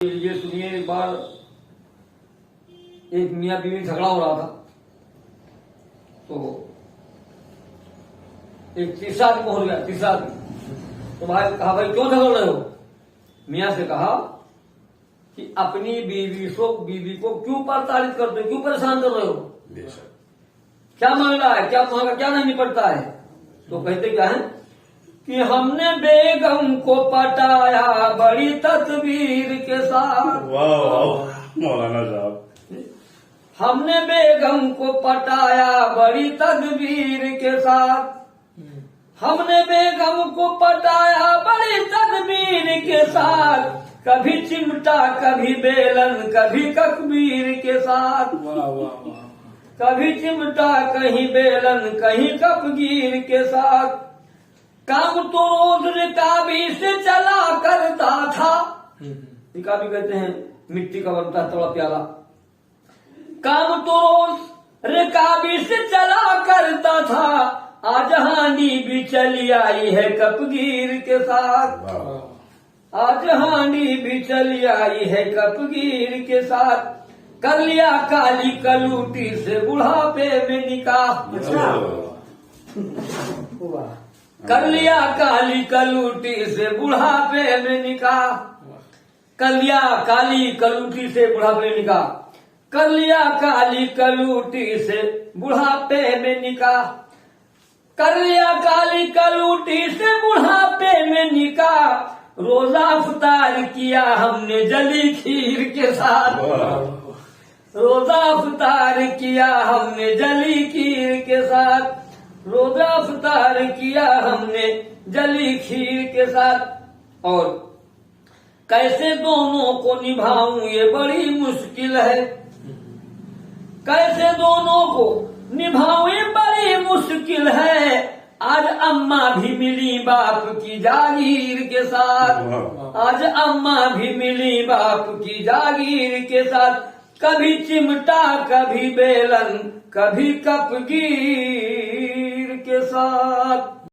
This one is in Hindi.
ये सुनिए, एक बार एक मियाँ बीवी झगड़ा हो रहा था, तो एक तीसरा आदमी पहुंच गया। तीसरा आदमी तो भाई कहा, भाई क्यों झगड़ रहे हो? मियाँ से कहा कि अपनी बीवी को क्यों प्रताड़ित करते हो, क्यों परेशान कर रहे हो? क्या मामला है, क्या मांगा, क्या नहीं निपटता है? तो कहते क्या है कि हमने बेगम को पटाया बड़ी तदबीर के साथ। वाह वाह मौलाना साहब। हमने बेगम को पटाया बड़ी तदबीर के साथ। हमने बेगम को पटाया बड़ी तदबीर के साथ। कभी चिमटा कभी बेलन कभी ककबीर के साथ। वाह वाह वाह। कभी चिमटा कहीं बेलन कहीं कपगीर के साथ। काम तो रोज रिकाबी से चला करता था। रिकाबी कहते हैं मिट्टी का बनता है थोड़ा प्याला। काम तो रोज रिकाबी से चला करता था। आज हानि भी चली आई है कपगीर के साथ। आज हानि भी चली आई है कपगीर के साथ। कर लिया काली कलूटी से बुढ़ापे में निकाह। कर लिया काली कलूटी से बुढ़ापे में निकाह। कर लिया काली कलूटी से बुढ़ापे में निकाह। कर लिया काली कलूटी से बुढ़ापे में निकाह। कर लिया काली कलूटी से बुढ़ापे में निकाह। रोजा अफ्तार किया हमने जली खीर के साथ। रोजा अफ्तार किया हमने जली खीर के साथ। रोजा अफ्तार किया हमने जली खीर के साथ। और कैसे दोनों को निभाऊं ये बड़ी मुश्किल है। कैसे दोनों को निभाऊं ये बड़ी मुश्किल है। आज अम्मा भी मिली बाप की जागीर के साथ। आज अम्मा भी मिली बाप की जागीर के साथ। कभी चिमटा कभी बेलन कभी कपगीर के साथ।